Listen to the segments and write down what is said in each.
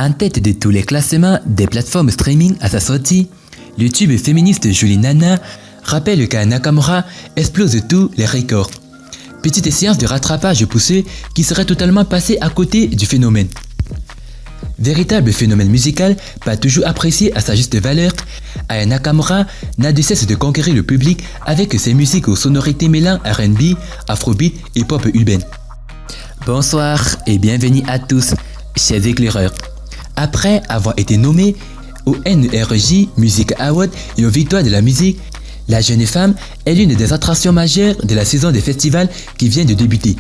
En tête de tous les classements des plateformes streaming à sa sortie, le tube féministe Julie Nana rappelle qu'Aya Nakamura explose tous les records. Petite séance de rattrapage poussée qui serait totalement passée à côté du phénomène. Véritable phénomène musical, pas toujours apprécié à sa juste valeur, Aya Nakamura n'a de cesse de conquérir le public avec ses musiques aux sonorités mêlant R&B, Afrobeat et pop urbaine. Bonsoir et bienvenue à tous, chers éclaireurs. Après avoir été nommée au NRJ Music Award et aux Victoires de la musique, la jeune femme est l'une des attractions majeures de la saison des festivals qui vient de débuter.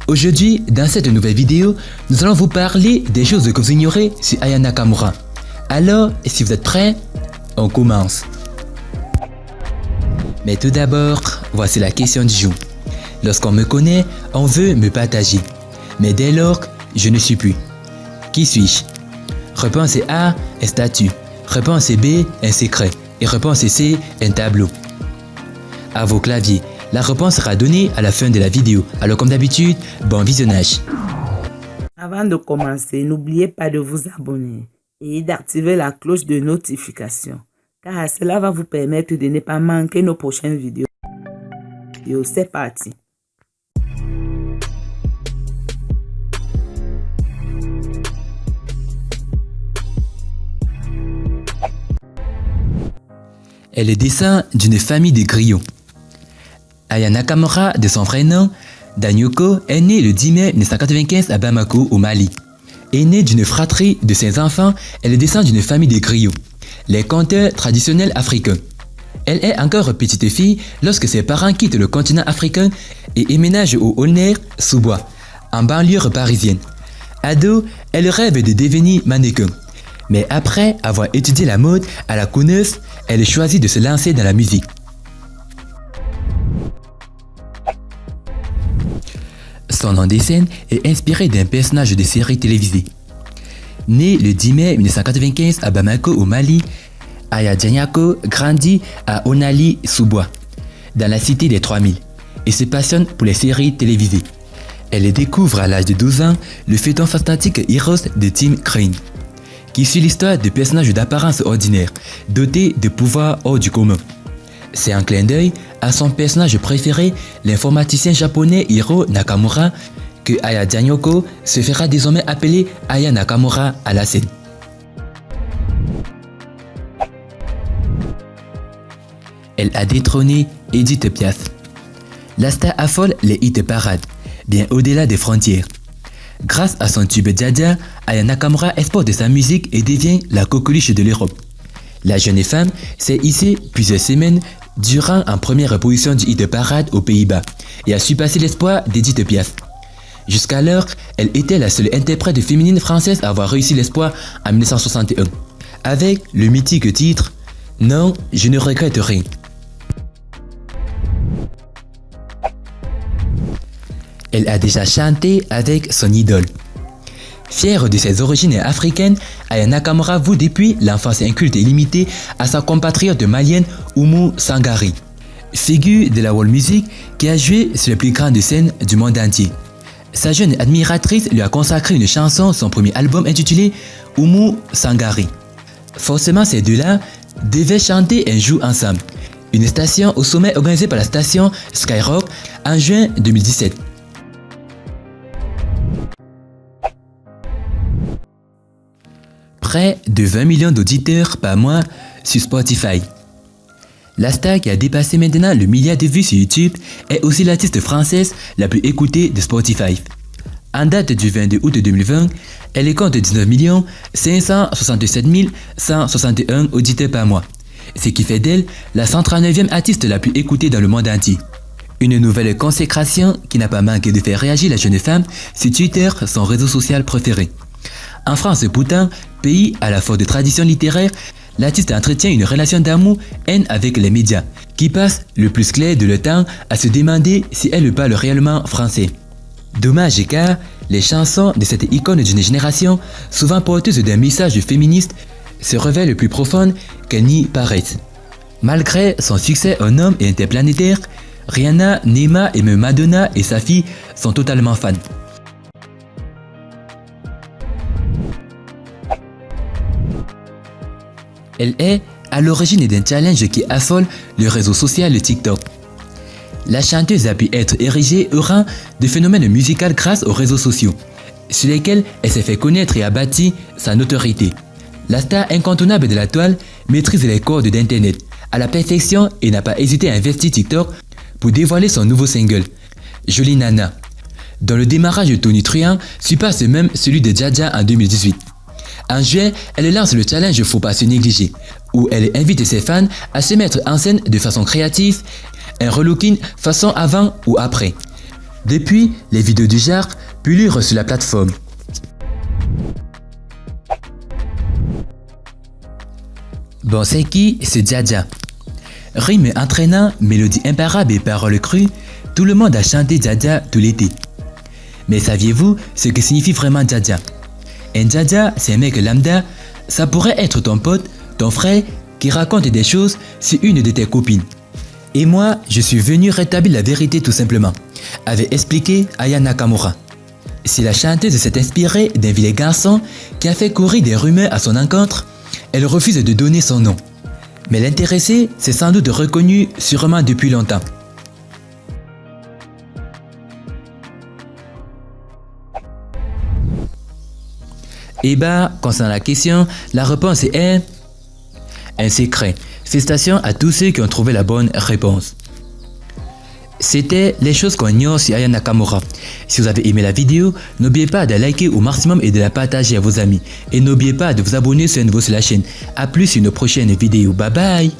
Aujourd'hui, dans cette nouvelle vidéo, nous allons vous parler des choses que vous ignorez sur Aya Nakamura. Alors, si vous êtes prêts, on commence. Mais tout d'abord, voici la question du jour. Lorsqu'on me connaît, on veut me partager. Mais dès lors, je ne suis plus. Qui suis-je? Réponse A, un statut. Réponse B, un secret. Et réponse C, un tableau. À vos claviers, la réponse sera donnée à la fin de la vidéo. Alors comme d'habitude, bon visionnage. Avant de commencer, n'oubliez pas de vous abonner et d'activer la cloche de notification, car cela va vous permettre de ne pas manquer nos prochaines vidéos. C'est parti. Elle descend d'une famille de griots. Aya Nakamura, de son vrai nom, Danyoko, est née le 10 mai 1995 à Bamako, au Mali. Née d'une fratrie de 5 enfants, elle descend d'une famille de griots, les conteurs traditionnels africains. Elle est encore petite fille lorsque ses parents quittent le continent africain et éménagent au Aulnay-sous-Bois, en banlieue parisienne. Ado, elle rêve de devenir mannequin. Mais après avoir étudié la mode à la Kaunas, elle choisit de se lancer dans la musique. Son nom de scène est inspiré d'un personnage de série télévisée. Née le 10 mai 1995 à Bamako au Mali, Aya Dianyako grandit à Onali-sous-Bois, dans la cité des 3000, et se passionne pour les séries télévisées. Elle découvre à l'âge de 12 ans le feuilleton fantastique Heroes de Tim Crane, qui suit l'histoire de personnages d'apparence ordinaire, dotés de pouvoirs hors du commun. C'est un clin d'œil à son personnage préféré, l'informaticien japonais Hiro Nakamura, que Aya Dianyoko se fera désormais appeler Aya Nakamura à la scène. Elle a détrôné Edith Piaf. La star affole les hit parades, bien au-delà des frontières. Grâce à son tube Dja, Aya Nakamura exporte sa musique et devient la coqueluche de l'Europe. La jeune femme s'est hissée plusieurs semaines durant en première position du hit parade aux Pays-Bas et a surpassé l'espoir d'Edith Piaf. Jusqu'alors, elle était la seule interprète féminine française à avoir réussi l'espoir en 1961, avec le mythique titre « Non, je ne regrette rien ». Elle a déjà chanté avec son idole. Fière de ses origines africaines, Aya Nakamura voue depuis l'enfance un culte illimité à sa compatriote malienne Oumou Sangaré, figure de la world music qui a joué sur les plus grandes scènes du monde entier. Sa jeune admiratrice lui a consacré une chanson, son premier album intitulé Oumou Sangaré. Forcément, ces deux-là devaient chanter un jour ensemble. Une station au sommet organisée par la station Skyrock en juin 2017. Près de 20 millions d'auditeurs par mois sur Spotify. La star qui a dépassé maintenant le milliard de vues sur YouTube est aussi l'artiste française la plus écoutée de Spotify. En date du 22 août 2020, elle compte 19 567 161 auditeurs par mois, ce qui fait d'elle la 139e artiste la plus écoutée dans le monde entier. Une nouvelle consécration qui n'a pas manqué de faire réagir la jeune femme sur Twitter, son réseau social préféré. En France pourtant, pays à la forte tradition littéraire, l'artiste entretient une relation d'amour-haine avec les médias, qui passent le plus clair de leur temps à se demander si elle parle réellement français. Dommage car les chansons de cette icône d'une génération, souvent porteuses d'un message féministe, se révèlent plus profondes qu'elles n'y paraissent. Malgré son succès en homme et interplanétaire, Rihanna, Neema et même Madonna et sa fille sont totalement fans. Elle est à l'origine d'un challenge qui affole le réseau social TikTok. La chanteuse a pu être érigée au rang de phénomène musical grâce aux réseaux sociaux, sur lesquels elle s'est fait connaître et a bâti sa notoriété. La star incontournable de la toile maîtrise les codes d'Internet à la perfection et n'a pas hésité à investir TikTok pour dévoiler son nouveau single, Jolie Nana, dont le démarrage tonitruant surpasse même celui de Dja en 2018. En juin, elle lance le challenge Faut pas se négliger, où elle invite ses fans à se mettre en scène de façon créative, un relooking façon avant ou après. Depuis, les vidéos du genre pullulent sur la plateforme. Bon, c'est qui? C'est Dja. Rime entraînant, mélodie imparable et paroles crues, tout le monde a chanté Dja tout l'été. Mais saviez-vous ce que signifie vraiment Dja? Un Dja, c'est un mec lambda, ça pourrait être ton pote, ton frère, qui raconte des choses sur une de tes copines. Et moi, je suis venu rétablir la vérité tout simplement, avait expliqué Aya Nakamura. Si la chanteuse s'est inspirée d'un vilain garçon qui a fait courir des rumeurs à son encontre, elle refuse de donner son nom. Mais l'intéressé s'est sans doute reconnu sûrement depuis longtemps. Et concernant la question, la réponse est un secret. Félicitations à tous ceux qui ont trouvé la bonne réponse. C'était les choses qu'on ignore sur Aya Nakamura. Si vous avez aimé la vidéo, n'oubliez pas de liker au maximum et de la partager à vos amis. Et n'oubliez pas de vous abonner sur la chaîne. A plus sur une prochaine vidéo. Bye bye.